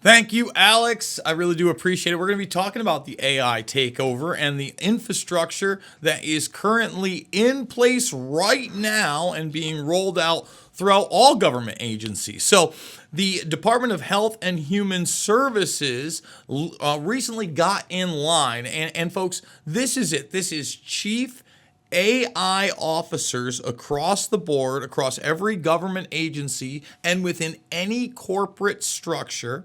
Thank you, Alex. I really do appreciate it. We're going to be talking about the AI takeover and the infrastructure that is currently in place right now and being rolled out throughout all government agencies. So, the Department of Health and Human Services recently got in line. And folks, this is it. This is Chief AI officers across the board, across every government agency, and within any corporate structure.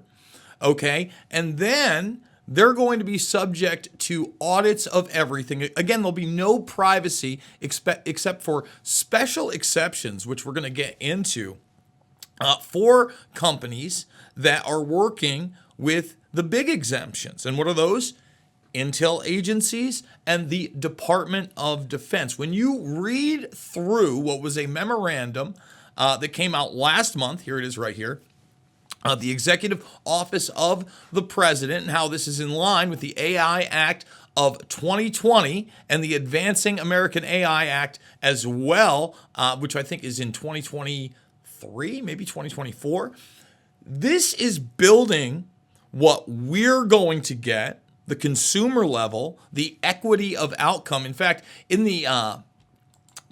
Okay, and then they're going to be subject to audits of everything. Again, there'll be no privacy except for special exceptions, which we're going to get into, for companies that are working with the big exemptions. And what are those? Intel agencies and the Department of Defense. When you read through what was a memorandum that came out last month, here it is right here, the Executive Office of the President, and how this is in line with the AI Act of 2020 and the Advancing American AI Act as well, which I think is in 2023, maybe 2024. This is building what we're going to get, the consumer level, the equity of outcome. In fact, in the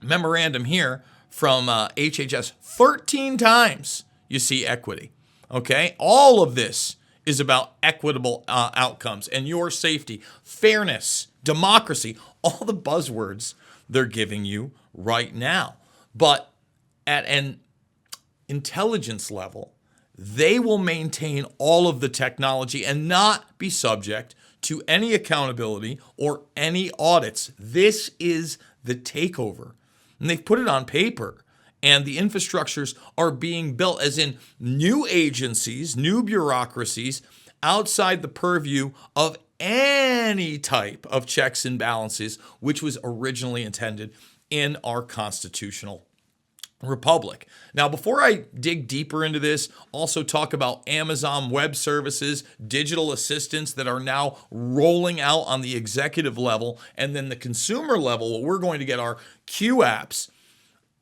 memorandum here from HHS, 13 times you see equity. Okay, all of this is about equitable outcomes and your safety, fairness, democracy, all the buzzwords they're giving you right now. But at an intelligence level, they will maintain all of the technology and not be subject to any accountability or any audits. This is the takeover. And they've put it on paper. And the infrastructures are being built, as in new agencies, new bureaucracies, outside the purview of any type of checks and balances, which was originally intended in our constitutional republic. Now, before I dig deeper into this, also talk about Amazon Web Services, digital assistants that are now rolling out on the executive level, and then the consumer level, what we're going to get are Q apps.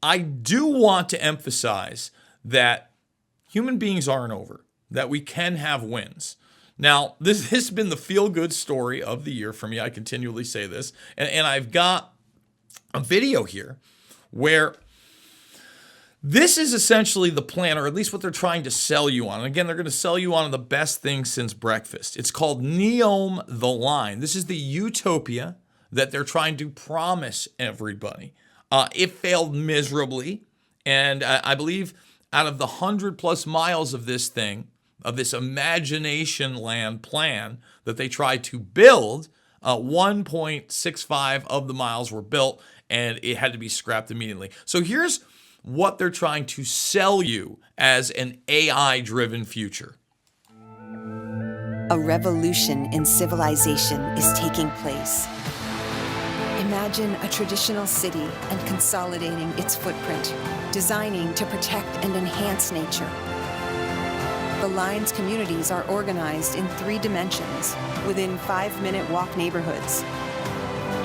I do want to emphasize that human beings aren't over, that we can have wins. Now, this has been the feel-good story of the year for me. I continually say this. And I've got a video here where this is essentially the plan, or at least what they're trying to sell you on. And again, they're going to sell you on the best thing since breakfast. It's called Neom the Line. This is the utopia that they're trying to promise everybody. It failed miserably, and I believe out of the 100+ miles of this thing, of this imagination land plan that they tried to build, 1.65 of the miles were built, and it had to be scrapped immediately. So here's what they're trying to sell you as an AI-driven future. A revolution in civilization is taking place. Imagine a traditional city and consolidating its footprint, designing to protect and enhance nature. The line's communities are organized in 3 dimensions within 5-minute walk neighborhoods.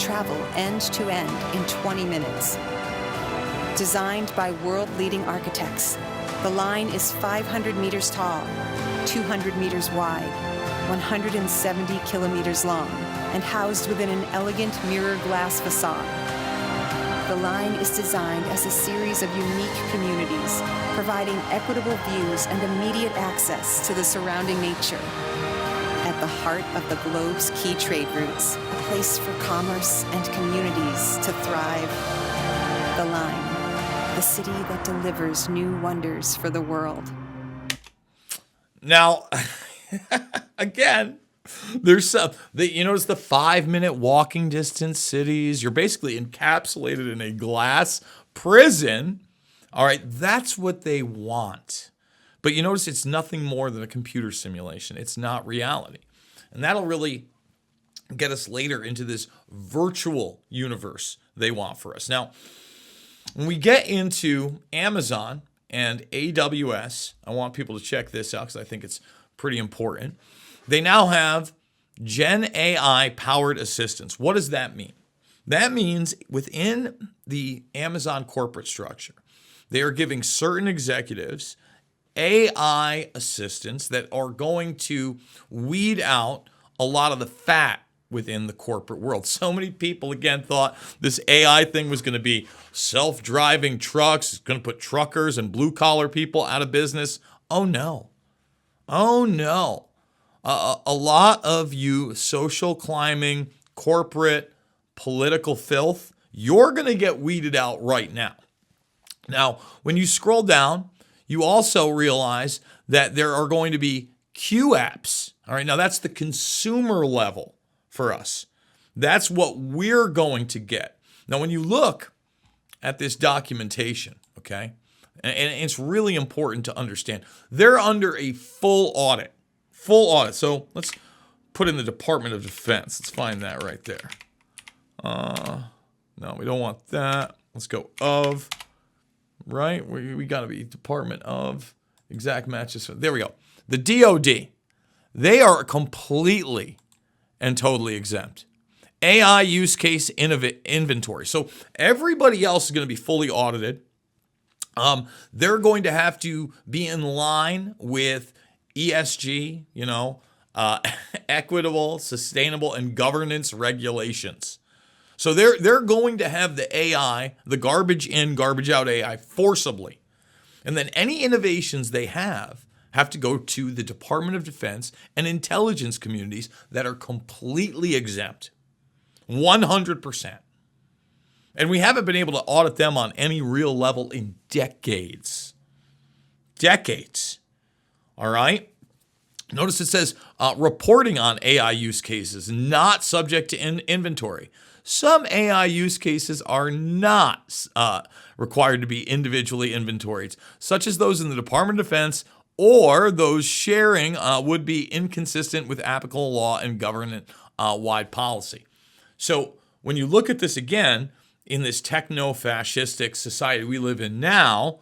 Travel end to end in 20 minutes. Designed by world-leading architects, the line is 500 meters tall, 200 meters wide, 170 kilometers long, and housed within an elegant mirror glass facade. The line is designed as a series of unique communities, providing equitable views and immediate access to the surrounding nature. At the heart of the globe's key trade routes, a place for commerce and communities to thrive. The line, the city that delivers new wonders for the world. Now, again, there's some, you notice the 5-minute walking distance cities. You're basically encapsulated in a glass prison. All right, that's what they want. But you notice it's nothing more than a computer simulation. It's not reality. And that'll really get us later into this virtual universe they want for us. Now, when we get into Amazon and AWS, I want people to check this out because I think it's pretty important. They now have Gen AI powered assistants. What does that mean? That means within the Amazon corporate structure, they are giving certain executives AI assistants that are going to weed out a lot of the fat within the corporate world. So many people, again, thought this AI thing was going to be self-driving trucks, it's going to put truckers and blue-collar people out of business. Oh, no. Oh, no. A lot of you social climbing, corporate, political filth, you're going to get weeded out right now. Now, when you scroll down, you also realize that there are going to be Q apps. All right, now that's the consumer level for us. That's what we're going to get. Now, when you look at this documentation, okay, and it's really important to understand, they're under a full audit. Full audit. So let's put in the Department of Defense. Let's find that right there. No, we don't want that. Let's go of, right? We got to be Department of, exact matches. There we go. The DOD, they are completely and totally exempt. AI use case inventory. So everybody else is going to be fully audited. They're going to have to be in line with ESG, equitable, sustainable, and governance regulations. So they're going to have the AI, the garbage in, garbage out AI forcibly. And then any innovations they have to go to the Department of Defense and intelligence communities that are completely exempt. 100%. And we haven't been able to audit them on any real level in decades. Decades. All right? Notice it says reporting on AI use cases not subject to inventory. Some AI use cases are not required to be individually inventoried, such as those in the Department of Defense, or those sharing would be inconsistent with applicable law and government-wide policy. So when you look at this again, in this techno-fascistic society we live in now,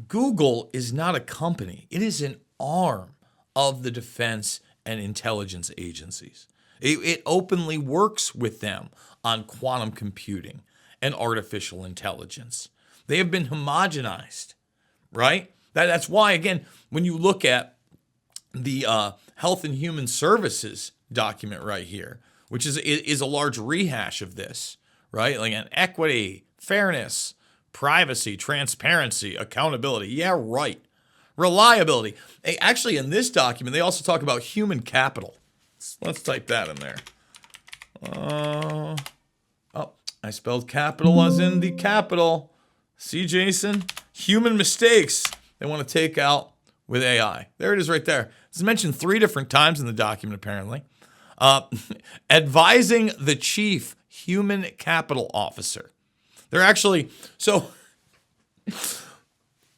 Google is not a company. It is an arm of the defense and intelligence agencies. It openly works with them on quantum computing and artificial intelligence. They have been homogenized, right? That's why, again, when you look at the Health and Human Services document right here, which is a large rehash of this, right? Like an equity, fairness, privacy, transparency, accountability. Yeah, right. Reliability. Actually, in this document, they also talk about human capital. Let's type that in there. I spelled capital as in the capital. See, Jason? Human mistakes they want to take out with AI. There it is right there. It's mentioned 3 different times in the document, apparently. Advising the chief human capital officer. They're actually, so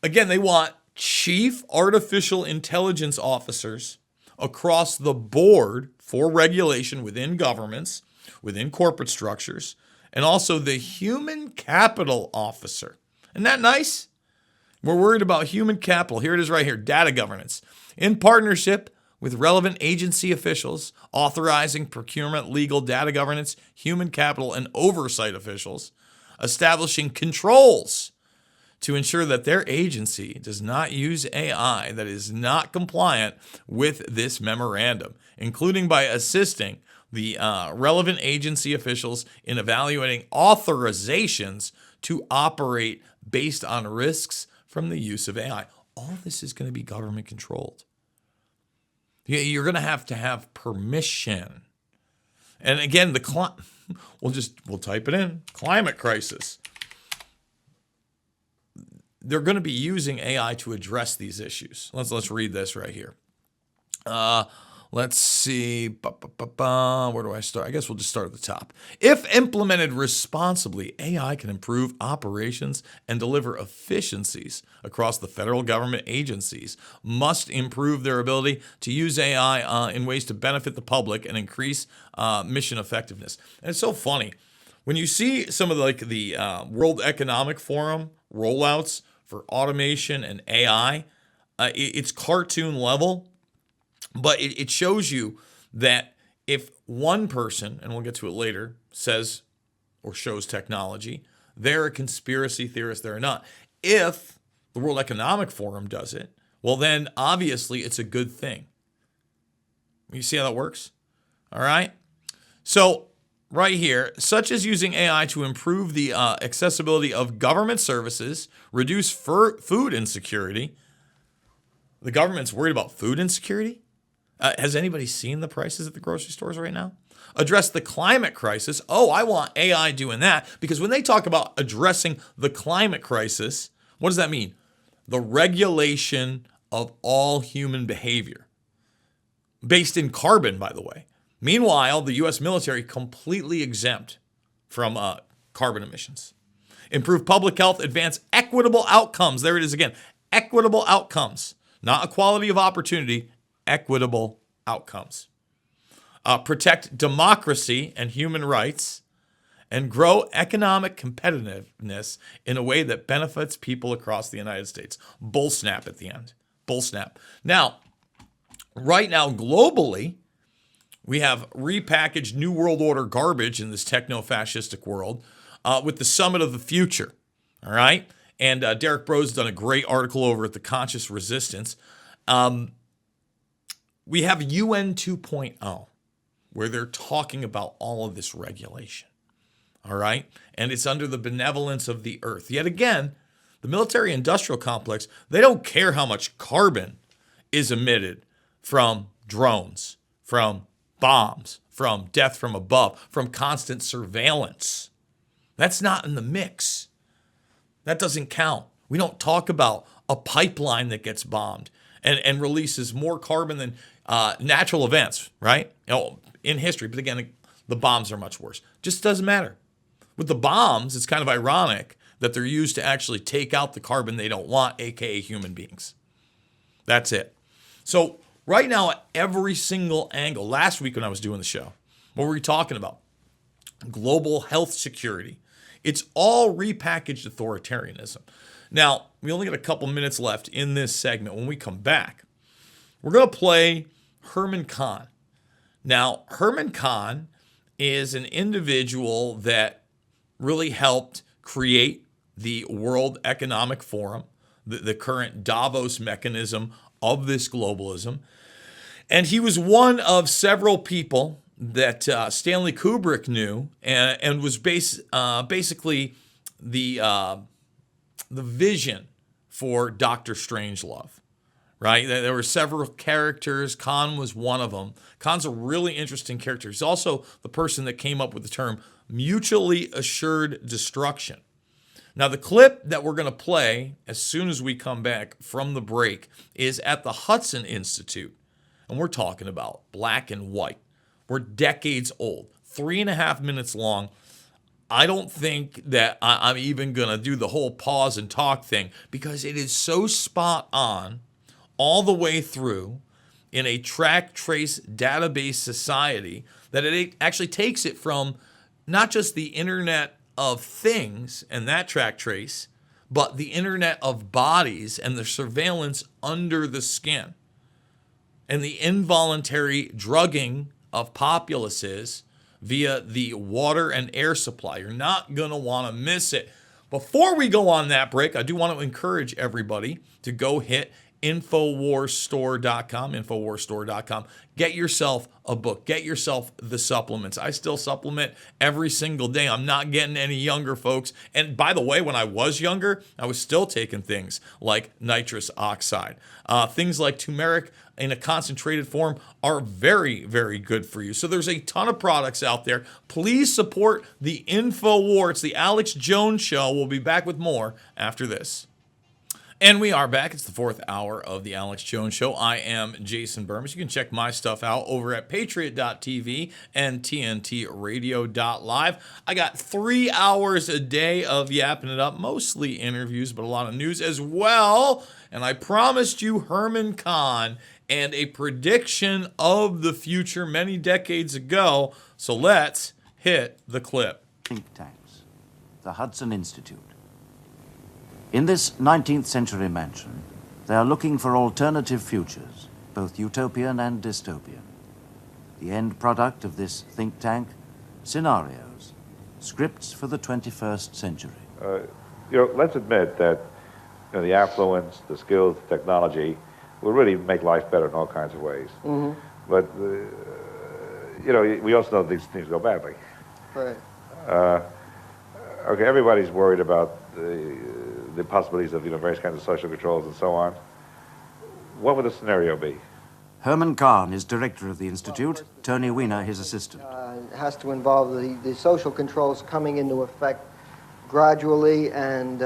again, they want chief artificial intelligence officers across the board for regulation within governments, within corporate structures, and also the human capital officer. Isn't that nice? We're worried about human capital. Here it is right here, data governance. In partnership with relevant agency officials, authorizing procurement, legal, data governance, human capital, and oversight officials, establishing controls to ensure that their agency does not use AI that is not compliant with this memorandum, including by assisting the relevant agency officials in evaluating authorizations to operate based on risks from the use of AI. All this is going to be government controlled. You're going to have permission. And again, we'll type it in, climate crisis. They're going to be using AI to address these issues. Let's read this right here. Let's see. Where do I start? I guess we'll just start at the top. If implemented responsibly, AI can improve operations and deliver efficiencies across the federal government. Agencies must improve their ability to use AI in ways to benefit the public and increase mission effectiveness. And it's so funny. When you see some of the World Economic Forum rollouts for automation and AI, it's cartoon level. But it shows you that if one person, and we'll get to it later, says or shows technology, they're a conspiracy theorist, they're not. If the World Economic Forum does it, well, then obviously it's a good thing. You see how that works? All right. So right here, such as using AI to improve the accessibility of government services, reduce food insecurity. The government's worried about food insecurity? Has anybody seen the prices at the grocery stores right now? Address the climate crisis. Oh, I want AI doing that, because when they talk about addressing the climate crisis, what does that mean? The regulation of all human behavior, based in carbon, by the way. Meanwhile, the U.S. military completely exempt from carbon emissions. Improve public health, advance equitable outcomes. There it is again. Equitable outcomes. Not equality of opportunity, equitable outcomes. Protect democracy and human rights, and grow economic competitiveness in a way that benefits people across the United States. Bull snap at the end. Bull snap. Now, right now, globally, we have repackaged New World Order garbage in this techno-fascistic world with the Summit of the Future. All right? And Derek Bro's done a great article over at The Conscious Resistance. We have UN 2.0, where they're talking about all of this regulation. All right? And it's under the benevolence of the earth. Yet again, the military-industrial complex, they don't care how much carbon is emitted from drones, from bombs, from death from above, from constant surveillance. That's not in the mix. That doesn't count. We don't talk about a pipeline that gets bombed and releases more carbon than natural events, right? In history. But again, the bombs are much worse. Just doesn't matter. With the bombs, it's kind of ironic that they're used to actually take out the carbon they don't want, aka human beings. That's it. So right now, at every single angle, last week when I was doing the show, what were we talking about? Global health security. It's all repackaged authoritarianism. Now, we only got a couple minutes left in this segment. When we come back, we're going to play Herman Kahn. Now, Herman Kahn is an individual that really helped create the World Economic Forum, the current Davos mechanism of this globalism. And he was one of several people that Stanley Kubrick knew and was basically the vision for Dr. Strangelove, right? There were several characters. Khan was one of them. Khan's a really interesting character. He's also the person that came up with the term mutually assured destruction. Now, the clip that we're going to play as soon as we come back from the break is at the Hudson Institute. And we're talking about black and white. We're decades old, 3.5 minutes long. I don't think that I'm even going to do the whole pause and talk thing because it is so spot on all the way through in a track trace database society that it actually takes it from not just the Internet of Things and that track trace, but the Internet of Bodies and the surveillance under the skin and the involuntary drugging of populaces via the water and air supply. You're not going to want to miss it. Before we go on that break, I do want to encourage everybody to go hit InfoWarsStore.com. Get yourself a book. Get yourself the supplements. I still supplement every single day. I'm not getting any younger, folks. And by the way, when I was younger, I was still taking things like nitrous oxide. Things like turmeric in a concentrated form are very, very good for you. So there's a ton of products out there. Please support the InfoWar. It's the Alex Jones Show. We'll be back with more after this. And we are back. It's the fourth hour of the Alex Jones Show. I am Jason Bermas. You can check my stuff out over at Patriot.tv and TNTRadio.live. I got 3 hours a day of yapping it up, mostly interviews, but a lot of news as well. And I promised you Herman Kahn and a prediction of the future many decades ago. So let's hit the clip. Think tanks, the Hudson Institute. In this 19th century mansion, they are looking for alternative futures, both utopian and dystopian. The end product of this think tank, scenarios, scripts for the 21st century. Let's admit that the affluence, the skills, the technology will really make life better in all kinds of ways. But, you know, we also know these things go badly. Right. Okay, everybody's worried about the possibilities of, you know, various kinds of social controls and so on. What would the scenario be? Herman Kahn is director of the Institute, Tony Weiner his assistant. It has to involve the social controls coming into effect gradually and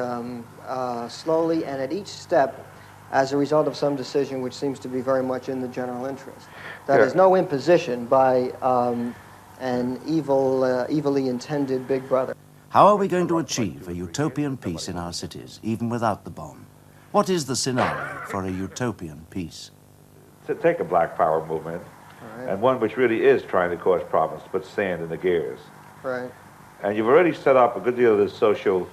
slowly, and at each step as a result of some decision which seems to be very much in the general interest. That is no imposition by an evilly intended big brother. How are we going to achieve a utopian peace in our cities, even without the bomb? What is the scenario for a utopian peace? To take a Black Power movement, and one which really is trying to cause problems, to put sand in the gears. Right. And you've already set up a good deal of this social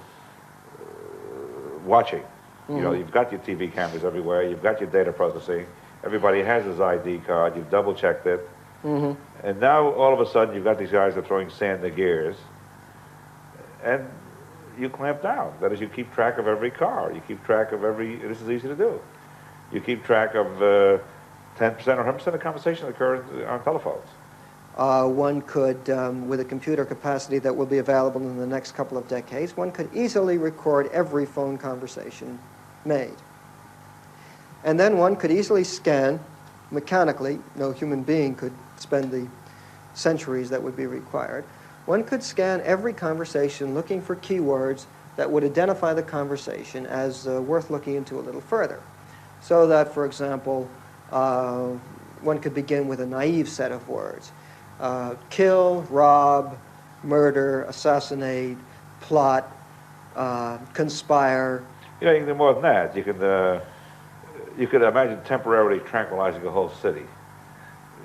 watching. You know, you've got your TV cameras everywhere, you've got your data processing, everybody has his ID card, you've double-checked it. And now, all of a sudden, you've got these guys that are throwing sand in the gears, and you clamp down. That is, you keep track of every car, you keep track of every, this is easy to do. You keep track of 10% or 100% of conversations that occur on telephones. One could, with a computer capacity that will be available in the next couple of decades, one could easily record every phone conversation made. And then one could easily scan mechanically, no human being could spend the centuries that would be required. One could scan every conversation looking for keywords that would identify the conversation as worth looking into a little further. So that, for example, one could begin with a naive set of words. Kill, rob, murder, assassinate, plot, conspire. You know, you can do more than that. You could imagine temporarily tranquilizing a whole city.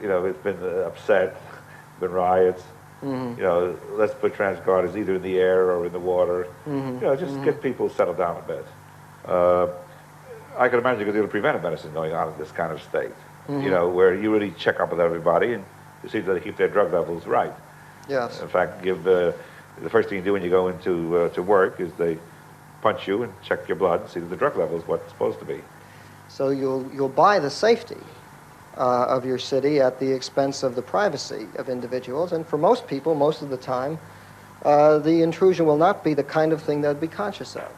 You know, it's been upset, been riots. You know, let's put transguarders either in the air or in the water. You know, just get people settled down a bit. I can imagine you could do the preventive medicine going on in this kind of state. You know, where you really check up with everybody and you see that they keep their drug levels right. Yes. In fact, the first thing you do when you go into to work is they punch you and check your blood and see that the drug level is what it's supposed to be. So you'll buy the safety of your city at the expense of the privacy of individuals, and for most people, most of the time, the intrusion will not be the kind of thing they'd be conscious of.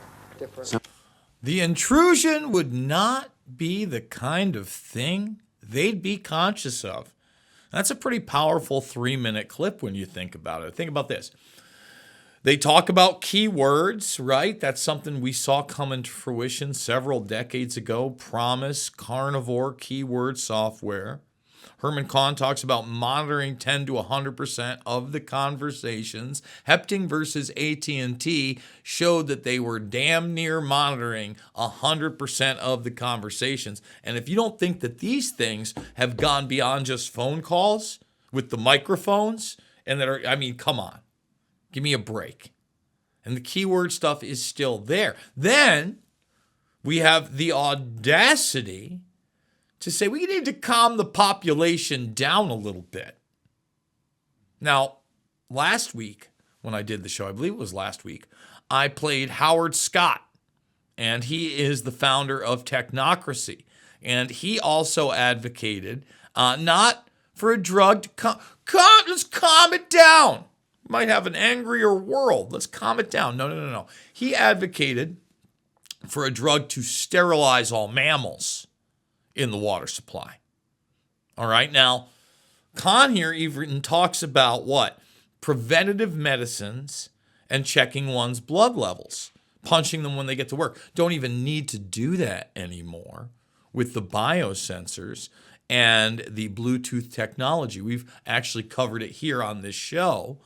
The intrusion would not be the kind of thing they'd be conscious of. That's a pretty powerful 3-minute clip when you think about it. Think about this. They talk about keywords, right? That's something we saw come into fruition several decades ago. Promise, carnivore, keyword software. Herman Kahn talks about monitoring 10 to 100% of the conversations. Hepting versus AT&T showed that they were damn near monitoring 100% of the conversations. And if you don't think that these things have gone beyond just phone calls with the microphones, and that are, I mean, come on. Give me a break. And the keyword stuff is still there. Then we have the audacity to say we need to calm the population down a little bit. Now, last week when I did the show, I believe it was last week, I played Howard Scott, and he is the founder of Technocracy. And he also advocated not for a drug to let's calm it down. Might have an angrier world. Let's calm it down. No. He advocated for a drug to sterilize all mammals in the water supply. All right. Now, Kahn here even talks about what? Preventative medicines and checking one's blood levels, punching them when they get to work. Don't even need to do that anymore with the biosensors and the Bluetooth technology. We've actually covered it here on this show.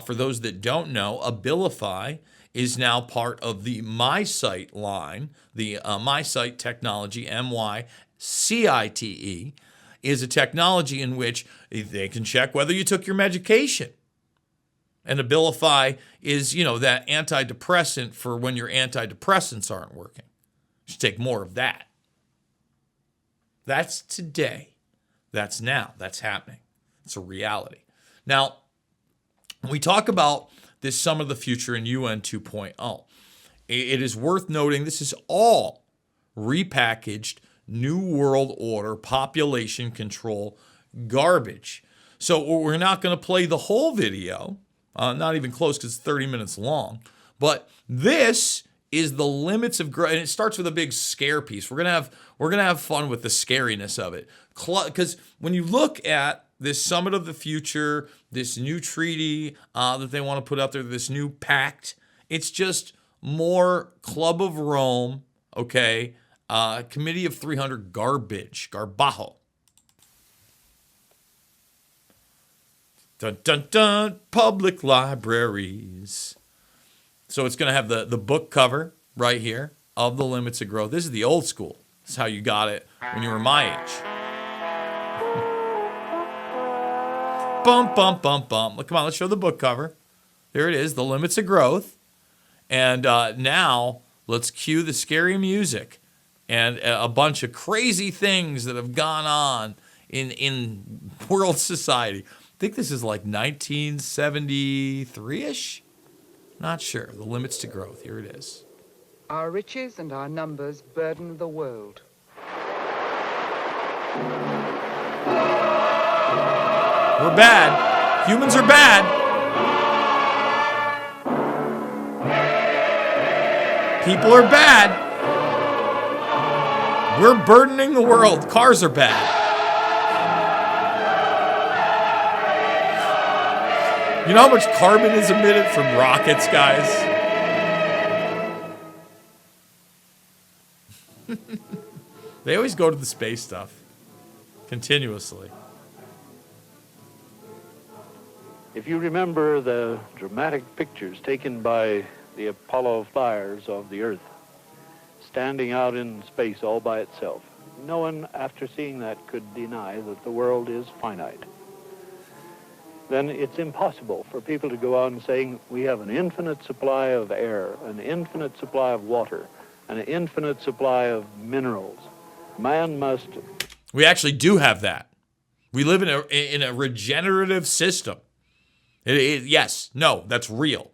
For those that don't know, Abilify is now part of the MySite line. The MySite technology, MyCite, is a technology in which they can check whether you took your medication. And Abilify is, that antidepressant for when your antidepressants aren't working. You should take more of that. That's today. That's now. That's happening. It's a reality. Now, when we talk about this Sum of the Future in UN 2.0, it is worth noting this is all repackaged New World Order population control garbage. So we're not going to play the whole video, not even close because it's 30 minutes long. But this is the limits of growth, and it starts with a big scare piece. We're gonna have fun with the scariness of it, because when you look at this Summit of the Future, this new treaty that they want to put out there, this new pact, it's just more Club of Rome, okay, Committee of 300 garbage, garbajo. Dun dun dun, public libraries. So it's going to have the book cover right here of the limits of growth. This is the old school. This is how you got it when you were my age. Bum, bum, bum, bum. Look, come on, let's show the book cover. There it is, the limits of growth. And now let's cue the scary music and a bunch of crazy things that have gone on in world society. I think this is like 1973-ish. Not sure. The limits to growth. Here it is. Our riches and our numbers burden the world. We're bad. Humans are bad. People are bad. We're burdening the world. Cars are bad. You know how much carbon is emitted from rockets, guys? They always go to the space stuff. Continuously. If you remember the dramatic pictures taken by the Apollo flyers of the Earth, standing out in space all by itself, no one after seeing that could deny that the world is finite. Then it's impossible for people to go on saying we have an infinite supply of air, an infinite supply of water, an infinite supply of minerals. Man must... We actually do have that. We live in a regenerative system. Yes, no, that's real.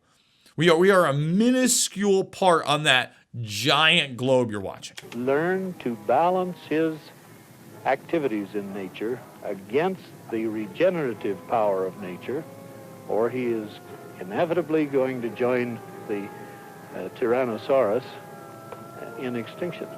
We are a minuscule part on that giant globe you're watching. learn to balance his activities in nature against the regenerative power of nature, or he is inevitably going to join the Tyrannosaurus in extinction.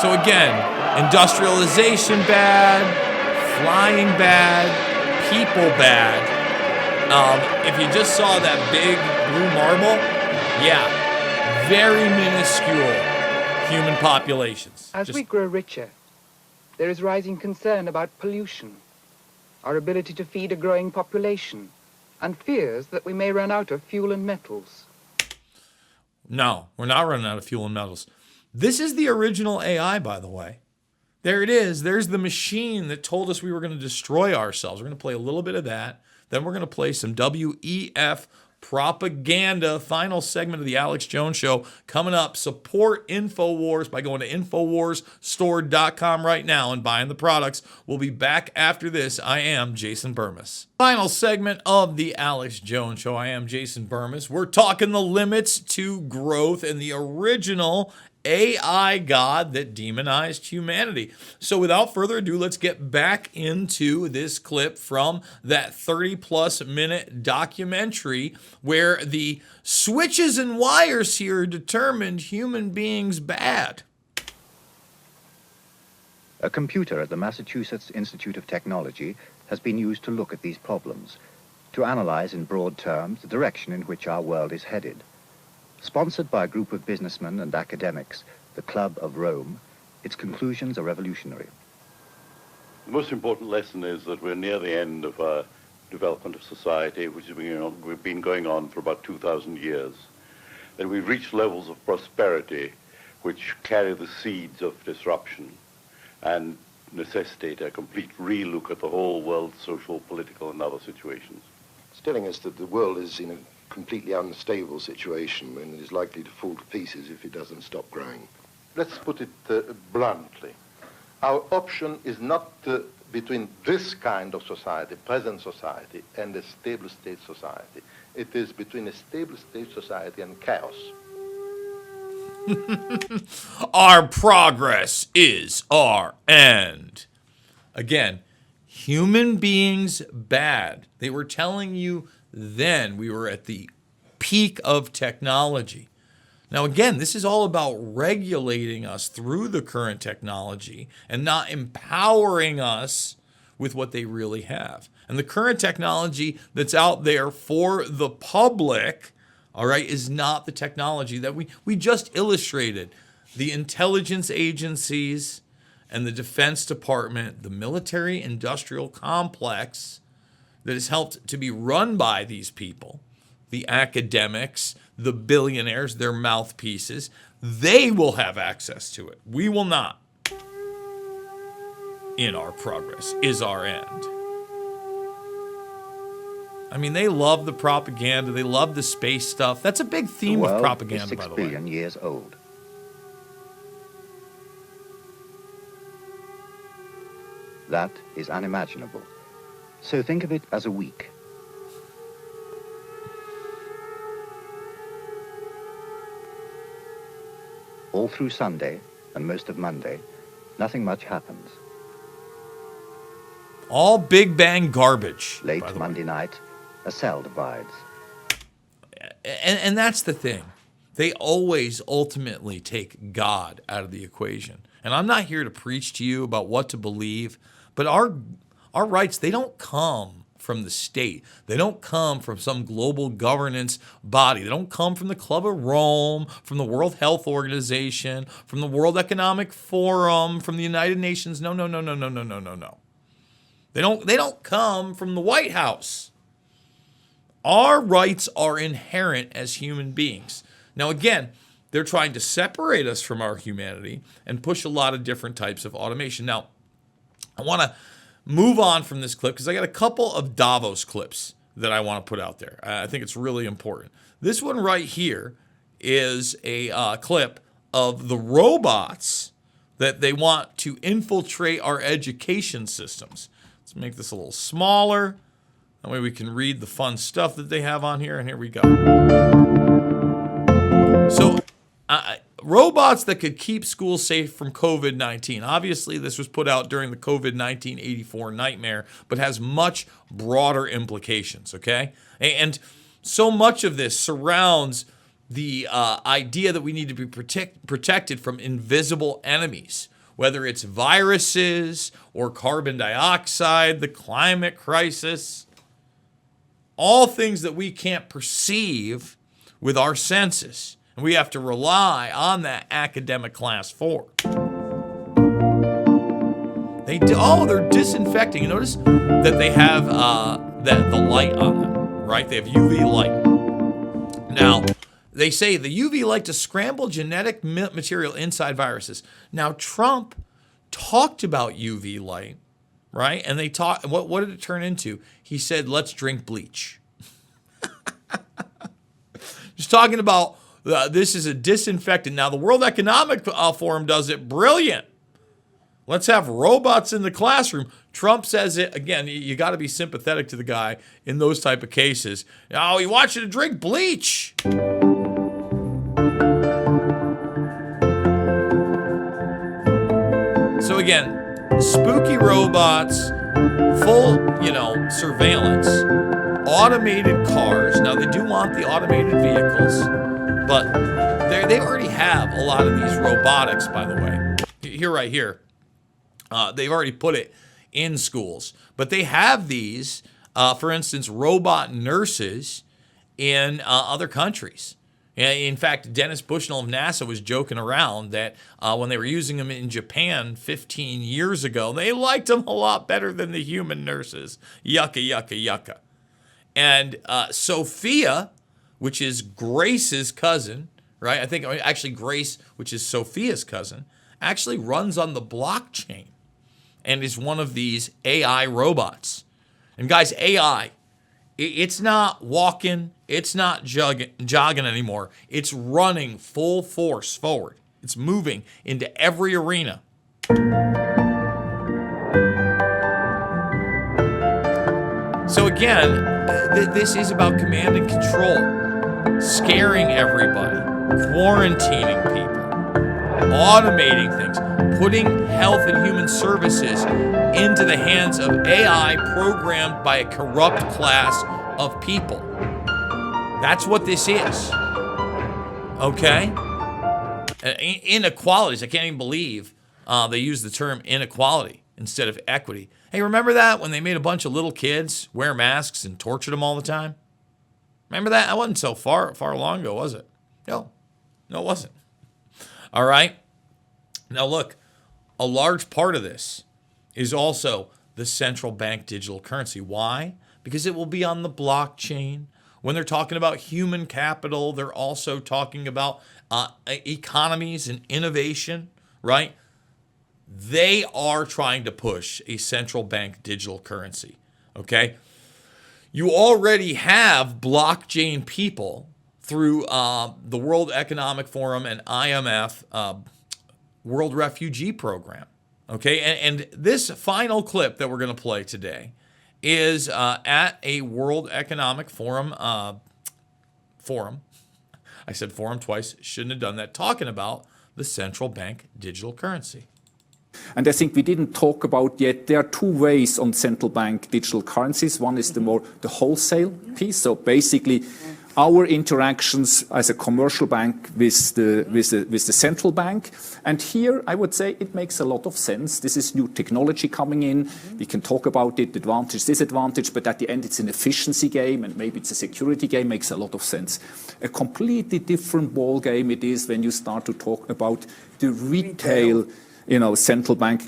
So again, industrialization bad, flying bad, people bad. If you just saw that big blue marble, yeah, very minuscule human populations. As we grow richer, there is rising concern about pollution, our ability to feed a growing population, and fears that we may run out of fuel and metals. No, we're not running out of fuel and metals. This is the original AI, by the way. There it is. There's the machine that told us we were going to destroy ourselves. We're going to play a little bit of that. Then we're going to play some WEF propaganda. Final segment of the Alex Jones Show coming up. Support InfoWars by going to InfoWarsStore.com right now and buying the products. We'll be back after this. I am Jason Bermas. Final segment of the Alex Jones Show. I am Jason Bermas. We're talking the limits to growth and the original AI God that demonized humanity. So without further ado, let's get back into this clip from that 30-plus minute documentary where the switches and wires here determined human beings bad. A computer at the Massachusetts Institute of Technology has been used to look at these problems, to analyze in broad terms the direction in which our world is headed. Sponsored by a group of businessmen and academics, the Club of Rome, its conclusions are revolutionary. The most important lesson is that we're near the end of our development of society, which has been going on for about 2,000 years. That we've reached levels of prosperity which carry the seeds of disruption and necessitate a complete relook at the whole world's social, political, and other situations. It's telling us that the world is in a completely unstable situation when it is likely to fall to pieces if it doesn't stop growing. Let's put it bluntly. Our option is not between this kind of society, present society, and a stable state society. It is between a stable state society and chaos. Our progress is our end. Again, human beings bad. They were telling you then we were at the peak of technology. Now, again, this is all about regulating us through the current technology and not empowering us with what they really have. And the current technology that's out there for the public, all right, is not the technology that we just illustrated. The intelligence agencies and the Defense Department, the military-industrial complex that is helped to be run by these people, the academics, the billionaires, their mouthpieces, they will have access to it. We will not. In our progress is our end. I mean, they love the propaganda. They love the space stuff. That's a big theme of propaganda, by the way. 6 billion years old. That is unimaginable. So think of it as a week. All through Sunday and most of Monday, nothing much happens. All Big Bang garbage. Late Monday night, a cell divides. And that's the thing. They always ultimately take God out of the equation. And I'm not here to preach to you about what to believe, but our rights, they don't come from the state. They don't come from some global governance body. They don't come from the Club of Rome, from the World Health Organization, from the World Economic Forum, from the United Nations. No. They don't come from the White House. Our rights are inherent as human beings. Now, again, they're trying to separate us from our humanity and push a lot of different types of automation. Now, I want to move on from this clip because I got a couple of Davos clips that I want to put out there. I think it's really important. This one right here is a clip of the robots that they want to infiltrate our education systems. Let's make this a little smaller. That way we can read the fun stuff that they have on here. And here we go. So, robots that could keep schools safe from COVID-19. Obviously, this was put out during the COVID-19 84 nightmare, but has much broader implications, okay? And so much of this surrounds the idea that we need to be protected from invisible enemies, whether it's viruses or carbon dioxide, the climate crisis, all things that we can't perceive with our senses. And we have to rely on that academic class for. They're disinfecting. You notice that they have the light on them, right? They have UV light. Now, they say the UV light to scramble genetic material inside viruses. Now, Trump talked about UV light, right? And they talked. What did it turn into? He said, "Let's drink bleach." Just talking about. This is a disinfectant. Now, the World Economic Forum does it brilliant. Let's have robots in the classroom. Trump says it. Again, you got to be sympathetic to the guy in those type of cases. Oh, he wants you to drink bleach. So again, spooky robots, full, surveillance, automated cars. Now, they do want the automated vehicles. But they already have a lot of these robotics, by the way. Right here. They've already put it in schools. But they have these, for instance, robot nurses in other countries. In fact, Dennis Bushnell of NASA was joking around that when they were using them in Japan 15 years ago, they liked them a lot better than the human nurses. Yucca, yucca, yucca. And Sophia, which is Grace's cousin, right? I think actually Grace, which is Sophia's cousin, actually runs on the blockchain and is one of these AI robots. And guys, AI, it's not walking, It's not jogging anymore. It's running full force forward. It's moving into every arena. So again, this is about command and control, scaring everybody, quarantining people, automating things, putting health and human services into the hands of AI programmed by a corrupt class of people. That's what this is. Okay? Inequalities. I can't even believe they use the term inequality instead of equity. Hey, remember that when they made a bunch of little kids wear masks and tortured them all the time? Remember that? That wasn't so far long ago, was it? No, it wasn't. All right. Now look, a large part of this is also the central bank digital currency. Why? Because it will be on the blockchain. When they're talking about human capital, they're also talking about economies and innovation, right? They are trying to push a central bank digital currency, okay? You already have blockchain people through the World Economic Forum and IMF World Refugee Program, okay? And this final clip that we're going to play today is at a World Economic Forum forum. I said forum twice, shouldn't have done that, talking about the central bank digital currency. And I think we didn't talk about yet, there are two ways on central bank digital currencies. One is the wholesale piece. So basically our interactions as a commercial bank with the central bank. And here I would say it makes a lot of sense. This is new technology coming in. We can talk about it, advantage, disadvantage, but at the end it's an efficiency game and maybe it's a security game, makes a lot of sense. A completely different ball game it is when you start to talk about the retail central bank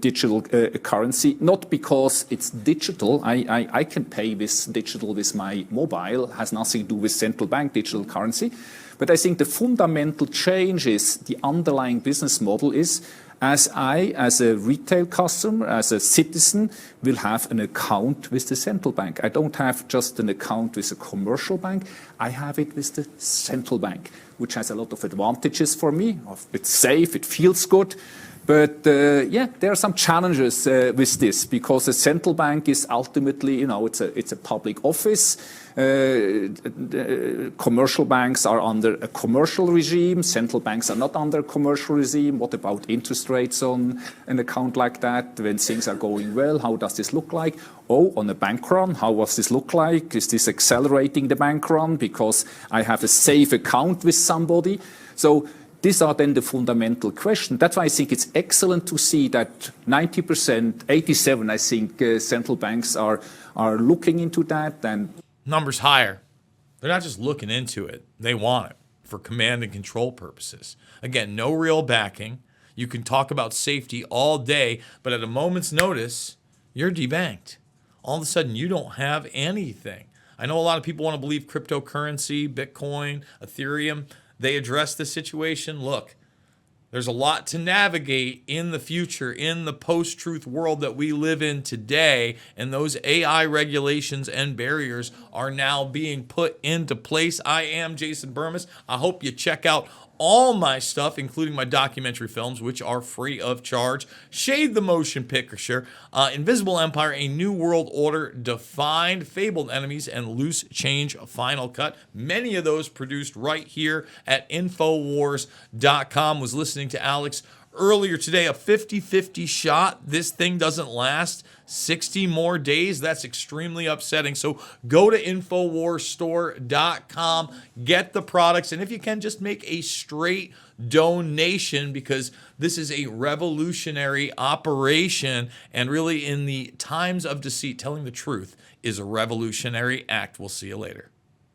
digital currency, not because it's digital. I can pay this digital with my mobile, has nothing to do with central bank digital currency. But I think the fundamental change is the underlying business model is as a retail customer, as a citizen, will have an account with the central bank. I don't have just an account with a commercial bank. I have it with the central bank, which has a lot of advantages for me. It's safe, it feels good. But there are some challenges with this because the central bank is ultimately, it's a public office. Commercial banks are under a commercial regime. Central banks are not under a commercial regime. What about interest rates on an account like that? When things are going well, how does this look like? Oh, on a bank run, how does this look like? Is this accelerating the bank run because I have a safe account with somebody? So these are then the fundamental questions. That's why I think it's excellent to see that 90%, 87%, I think, central banks are looking into that. And numbers higher. They're not just looking into it. They want it for command and control purposes. Again, no real backing. You can talk about safety all day, but at a moment's notice, you're debanked. All of a sudden, you don't have anything. I know a lot of people want to believe cryptocurrency, Bitcoin, Ethereum, they address the situation. Look, there's a lot to navigate in the future, in the post-truth world that we live in today, and those AI regulations and barriers are now being put into place. I am Jason Bermas. I hope you check out all my stuff, including my documentary films, which are free of charge. Shade the Motion Picture, Invisible Empire, A New World Order, Defined, Fabled Enemies, and Loose Change Final Cut. Many of those produced right here at Infowars.com. Was listening to Alex earlier today, a 50-50 shot. This thing doesn't last 60 more days. That's extremely upsetting. So go to InfoWarsStore.com, get the products, and if you can, just make a straight donation because this is a revolutionary operation, and really in the times of deceit, telling the truth is a revolutionary act. We'll see you later.